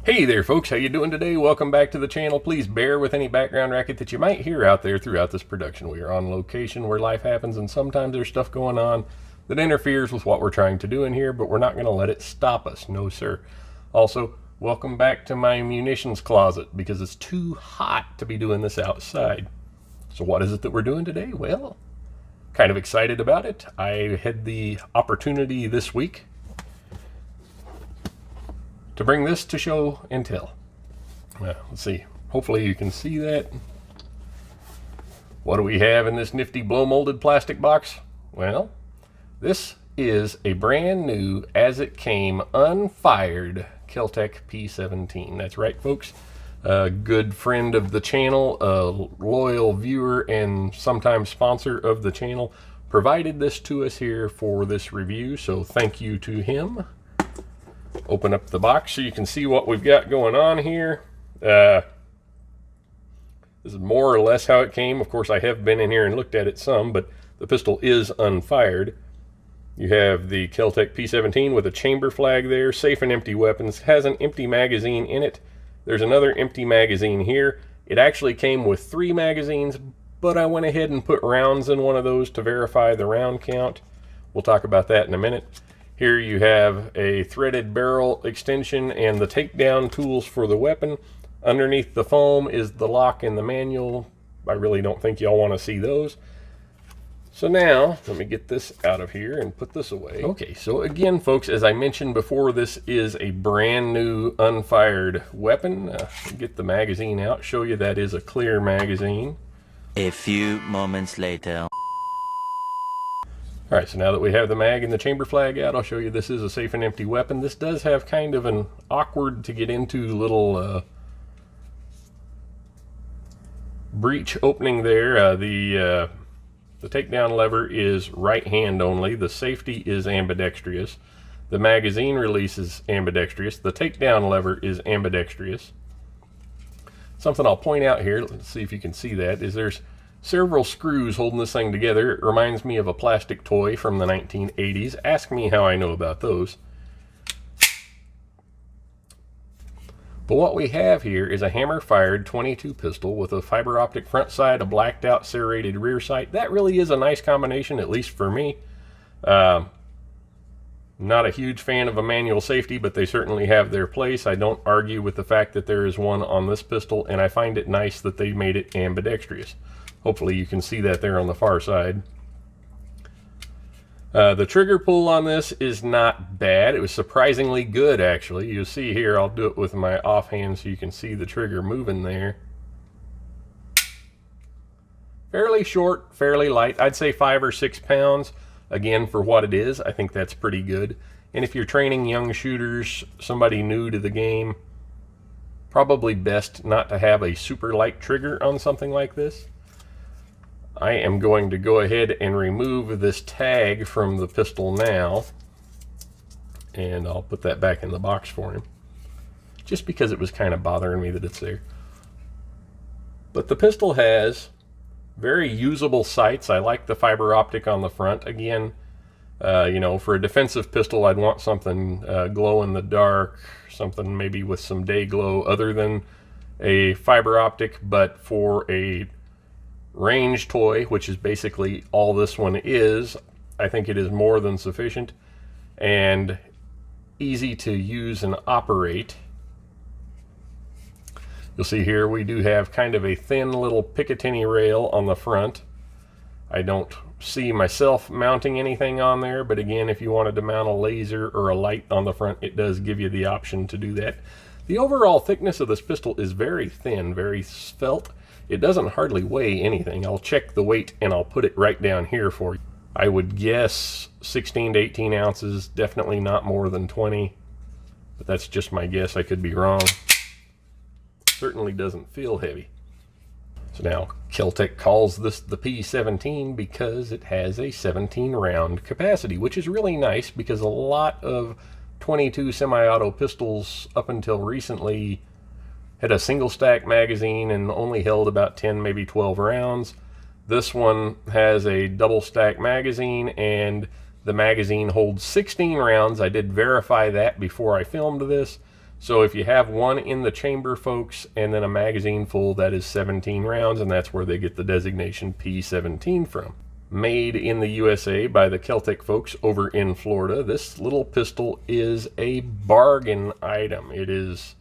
Hey there folks, how you doing today? Welcome back to the channel. Please bear with any background racket that you might hear out there throughout this production. We are on location where life happens, and sometimes there's stuff going on that interferes with what we're trying to do in here, but we're not going to let it stop us. No sir. Also, welcome back to my munitions closet because it's too hot to be doing this outside. So what is it that we're doing today? Well, kind of excited about it. I had the opportunity this week to bring this to show and tell. Well, let's see. Hopefully you can see that. What do we have in this nifty blow molded plastic box? Well, this is a brand new, as it came, unfired KEL TEC P17. That's right, folks. A good friend of the channel, a loyal viewer and sometimes sponsor of the channel, provided this to us here for this review, so thank you to him. Open up the box so you can see what we've got going on here. This is more or less how it came. Of course, I have been in here and looked at it some, but the pistol is unfired. You have the KEL TEC P17 with a chamber flag there, safe and empty weapons, has an empty magazine in it. There's another empty magazine here. It actually came with 3 magazines, but I went ahead and put rounds in one of those to verify the round count. We'll talk about that in a minute. Here you have a threaded barrel extension and the takedown tools for the weapon. Underneath the foam is the lock and the manual. I really don't think y'all want to see those. So now, let me get this out of here and put this away. Okay, so again, folks, as I mentioned before, this is a brand new unfired weapon. Get the magazine out, show you that is a clear magazine. A few moments later. All right, so now that we have the mag and the chamber flag out, I'll show you this is a safe and empty weapon. This does have kind of an awkward to get into little breech opening there. The takedown lever is right hand only. The safety is ambidextrous. The magazine release is ambidextrous. The takedown lever is ambidextrous. Something I'll point out here, let's see if you can see that, is there's several screws holding this thing together. It reminds me of a plastic toy from the 1980s. Ask me how I know about those. But what we have here is a hammer-fired .22 pistol with a fiber optic front sight, a blacked-out serrated rear sight. That really is a nice combination, at least for me. Not a huge fan of a manual safety, but they certainly have their place. I don't argue with the fact that there is one on this pistol, and I find it nice that they made it ambidextrous. Hopefully you can see that there on the far side. The trigger pull on this is not bad. It was surprisingly good, actually. You'll see here, I'll do it with my offhand so you can see the trigger moving there. Fairly short, fairly light. I'd say 5 or 6 pounds. Again, for what it is, I think that's pretty good. And if you're training young shooters, somebody new to the game, probably best not to have a super light trigger on something like this. I am going to go ahead and remove this tag from the pistol now, and I'll put that back in the box for him, just because it was kind of bothering me that it's there. But the pistol has very usable sights. I like the fiber optic on the front. Again, you know, for a defensive pistol, I'd want something glow in the dark, something maybe with some day glow other than a fiber optic. But for a range toy, which is basically all this one is, I think it is more than sufficient and easy to use and operate. You'll see here we do have kind of a thin little Picatinny rail on the front. I don't see myself mounting anything on there, but again, if you wanted to mount a laser or a light on the front, it does give you the option to do that. The overall thickness of this pistol is very thin, very svelte. It doesn't hardly weigh anything. I'll check the weight and I'll put it right down here for you. I would guess 16 to 18 ounces, definitely not more than 20, but that's just my guess. I could be wrong. Certainly doesn't feel heavy. So now KEL TEC calls this the P17 because it has a 17 round capacity, which is really nice because a lot of .22 semi-auto pistols up until recently had a single stack magazine and only held about 10, maybe 12 rounds. This one has a double stack magazine and the magazine holds 16 rounds. I did verify that before I filmed this. So if you have one in the chamber, folks, and then a magazine full, that is 17 rounds, and that's where they get the designation P17 from. Made in the USA by the KEL TEC folks over in Florida, this little pistol is a bargain item. It is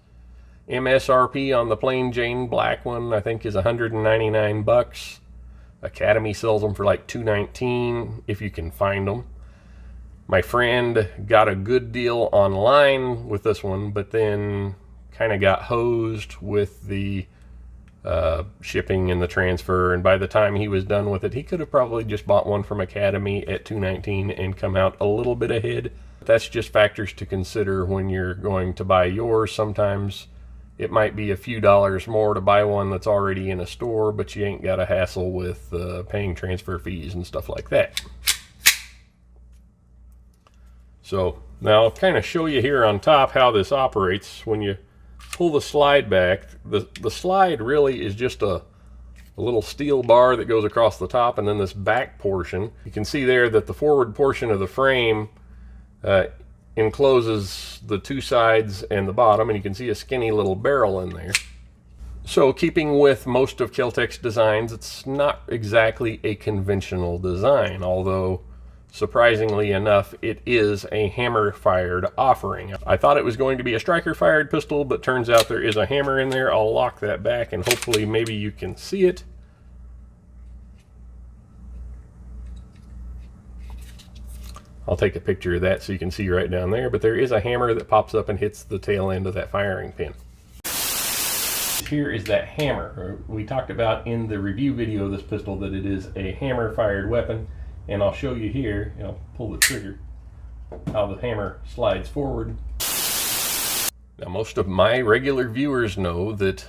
MSRP on the plain Jane black one, I think, is 199 bucks. Academy sells them for like $219 if you can find them. My friend got a good deal online with this one, but then kind of got hosed with the shipping and the transfer, and by the time he was done with it, he could have probably just bought one from Academy at $219 and come out a little bit ahead. That's just factors to consider when you're going to buy yours. Sometimes it might be a few dollars more to buy one that's already in a store, but you ain't got a hassle with paying transfer fees and stuff like that. So now I'll kind of show you here on top how this operates. When you pull the slide back, the slide really is just a little steel bar that goes across the top, and then this back portion. You can see there that the forward portion of the frame encloses the two sides and the bottom, and you can see a skinny little barrel in there. So keeping with most of KEL TEC's designs, it's not exactly a conventional design, although surprisingly enough, it is a hammer-fired offering. I thought it was going to be a striker-fired pistol, but turns out there is a hammer in there. I'll lock that back, and hopefully maybe you can see it. I'll take a picture of that so you can see right down there, but there is a hammer that pops up and hits the tail end of that firing pin. Here is that hammer. We talked about in the review video of this pistol that it is a hammer-fired weapon. And I'll show you here, I'll pull the trigger, how the hammer slides forward. Now, most of my regular viewers know that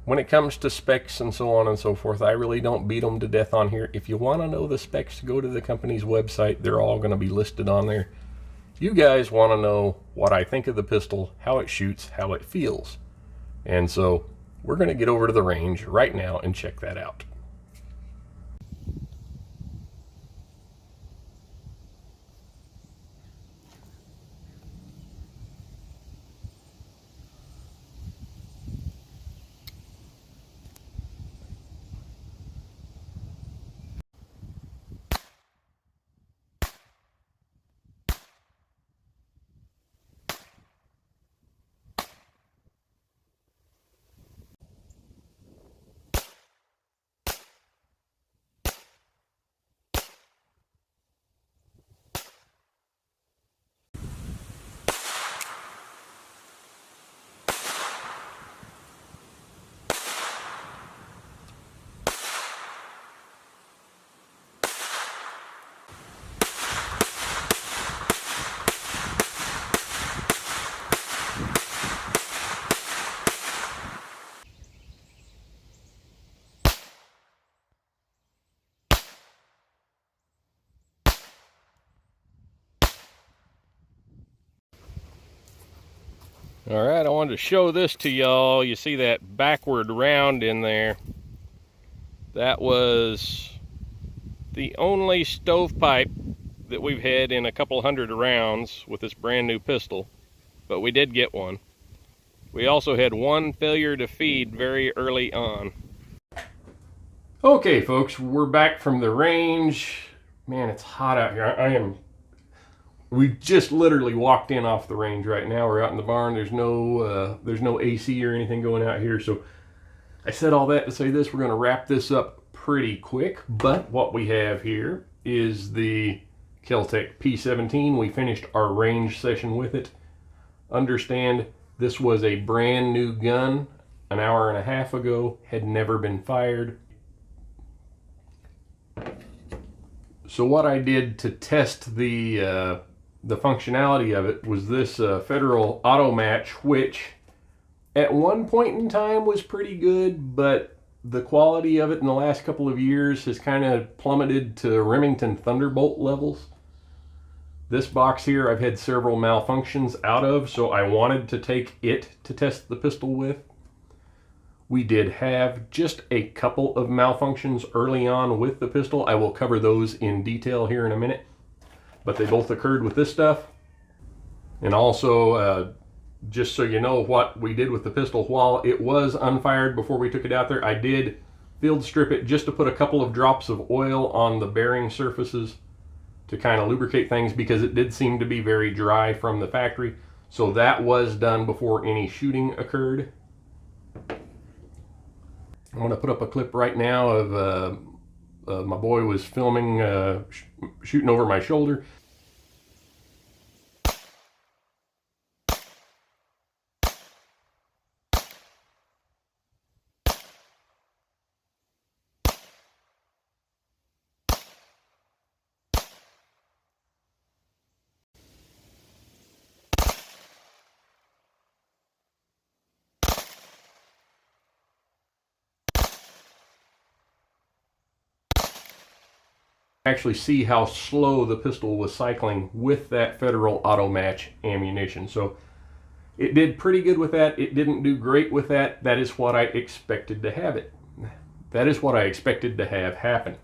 when it comes to specs and so on and so forth, I really don't beat them to death on here. If you want to know the specs, go to the company's website. They're all going to be listed on there. You guys want to know what I think of the pistol, how it shoots, how it feels. And so we're going to get over to the range right now and check that out. All right, I wanted to show this to y'all. You see that backward round in there? That was the only stovepipe that we've had in a couple hundred rounds with this brand new pistol, but we did get one. We also had one failure to feed very early on. Okay, folks, we're back from the range. Man, it's hot out here. We just literally walked in off the range right now. We're out in the barn. There's no AC or anything going out here. So I said all that to say this. We're going to wrap this up pretty quick. But what we have here is the KEL TEC P17. We finished our range session with it. Understand, this was a brand new gun an hour and a half ago. Had never been fired. So what I did to test the functionality of it was this Federal Auto Match, which at one point in time was pretty good, but the quality of it in the last couple of years has kind of plummeted to Remington Thunderbolt levels. This box here I've had several malfunctions out of, so I wanted to take it to test the pistol with. We did have just a couple of malfunctions early on with the pistol. I will cover those in detail here in a minute. But they both occurred with this stuff. And also just so you know what we did with the pistol, while it was unfired before we took it out there, I did field strip it just to put a couple of drops of oil on the bearing surfaces to kind of lubricate things, because it did seem to be very dry from the factory. So that was done before any shooting occurred. I'm going to put up a clip right now of my boy was filming shooting over my shoulder. Actually see how slow the pistol was cycling with that Federal Auto Match ammunition. So it did pretty good with that. It didn't do great with that. That is what I expected to have it. That is what I expected to have happen.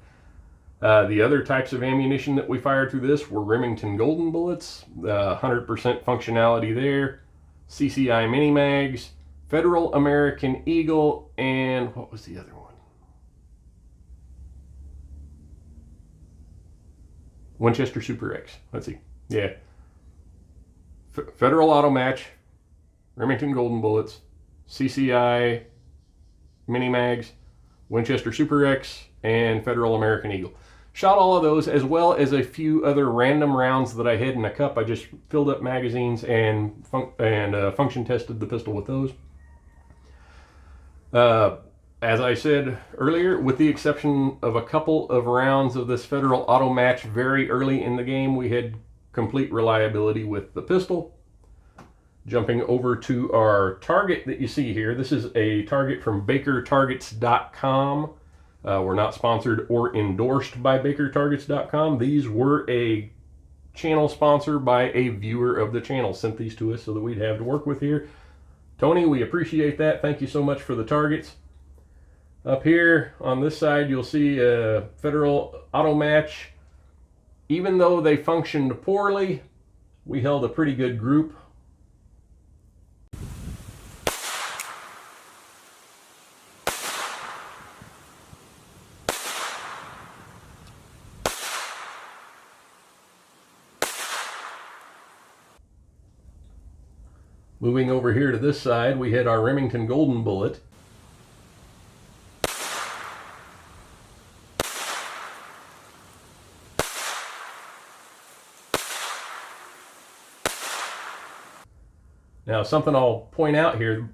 The other types of ammunition that we fired through this were Remington Golden bullets, 100% functionality there, CCI mini mags, Federal American Eagle, and what was the other one? Winchester Super X. Let's see. Yeah. Federal Auto Match, Remington Golden bullets, CCI mini mags, Winchester Super X, and Federal American Eagle. Shot all of those, as well as a few other random rounds that I had in a cup. I just filled up magazines and function tested the pistol with those. As I said earlier, with the exception of a couple of rounds of this Federal Auto Match very early in the game, we had complete reliability with the pistol. Jumping over to our target that you see here, this is a target from BakerTargets.com. We're not sponsored or endorsed by BakerTargets.com. These were a channel sponsor by a viewer of the channel. Sent these to us so that we'd have to work with here. Tony, we appreciate that. Thank you so much for the targets. Up here on this side, you'll see a Federal Auto Match. Even though they functioned poorly, we held a pretty good group. Moving over here to this side, we had our Remington Golden bullet. Now, something I'll point out here,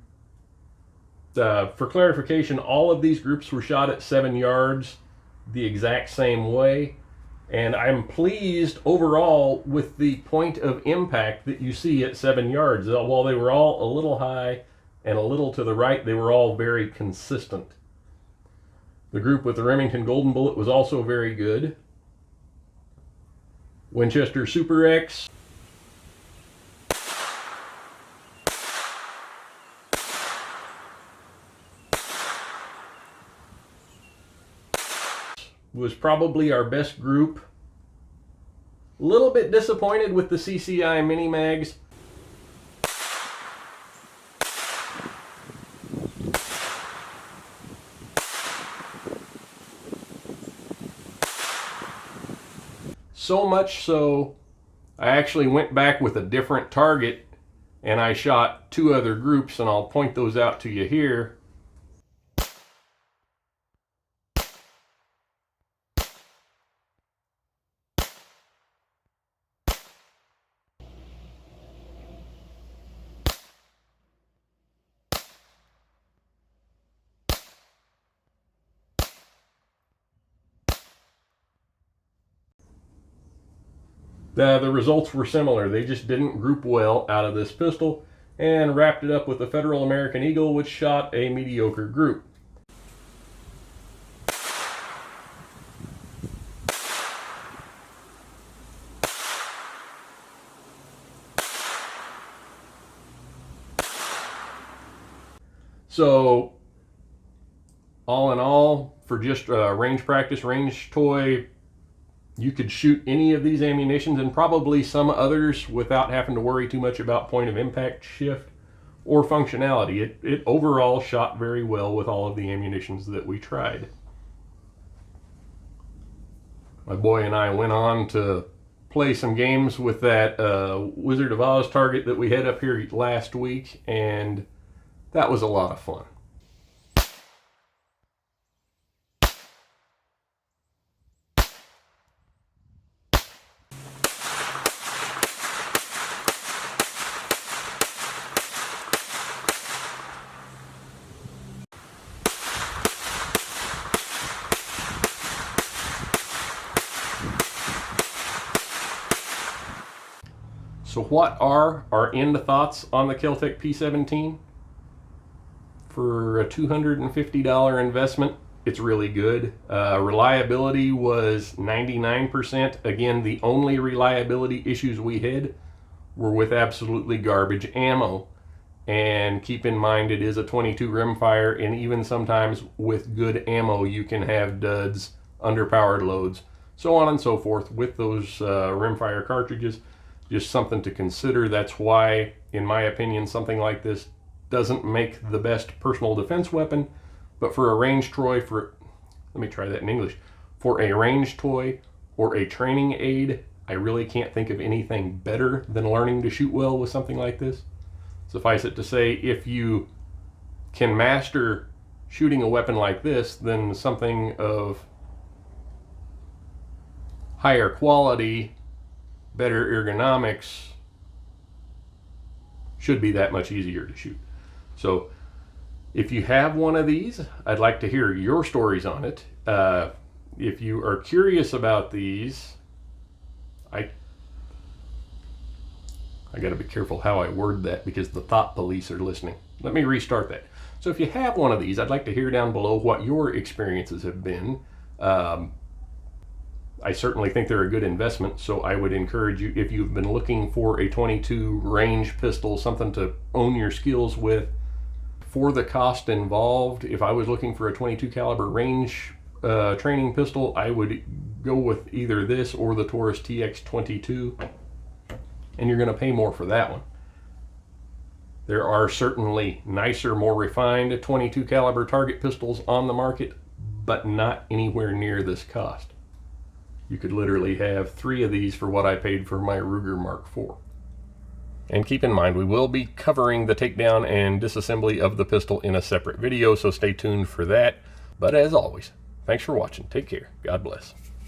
for clarification, all of these groups were shot at 7 yards the exact same way, and I'm pleased overall with the point of impact that you see at 7 yards. While they were all a little high and a little to the right, they were all very consistent. The group with the Remington Golden bullet was also very good. Winchester Super X. Was probably our best group. A little bit disappointed with the CCI mini mags. So much so, I actually went back with a different target and I shot 2 other groups, and I'll point those out to you here. The results were similar. They just didn't group well out of this pistol, and wrapped it up with the Federal American Eagle, which shot a mediocre group. So, all in all, for just range practice, range toy, You could shoot any of these ammunitions and probably some others without having to worry too much about point of impact shift or functionality. It overall shot very well with all of the ammunitions that we tried. My boy and I went on to play some games with that Wizard of Oz target that we had up here last week, and that was a lot of fun. So what are our end thoughts on the KEL TEC P17? For a $250 investment, it's really good. Reliability was 99%. Again, the only reliability issues we had were with absolutely garbage ammo. And keep in mind, it is a 22 rimfire, and even sometimes with good ammo, you can have duds, underpowered loads, so on and so forth with those rimfire cartridges. Just something to consider. That's why, in my opinion, something like this doesn't make the best personal defense weapon, but for a range toy, let me try that in English. For a range toy or a training aid, I really can't think of anything better than learning to shoot well with something like this. Suffice it to say, if you can master shooting a weapon like this, then something of higher quality, better ergonomics should be that much easier to shoot. So if you have one of these, I'd like to hear your stories on it. If you are curious about these, I got to be careful how I word that because the thought police are listening. Let me restart that. So if you have one of these, I'd like to hear down below what your experiences have been. I certainly think they're a good investment, so I would encourage you, if you've been looking for a 22 range pistol, something to own your skills with, for the cost involved, if I was looking for a 22 caliber range training pistol, I would go with either this or the Taurus TX22, and you're going to pay more for that one. There are certainly nicer, more refined 22 caliber target pistols on the market, but not anywhere near this cost. You could literally have 3 of these for what I paid for my Ruger Mark IV. And keep in mind, we will be covering the takedown and disassembly of the pistol in a separate video, so stay tuned for that. But as always, thanks for watching. Take care. God bless.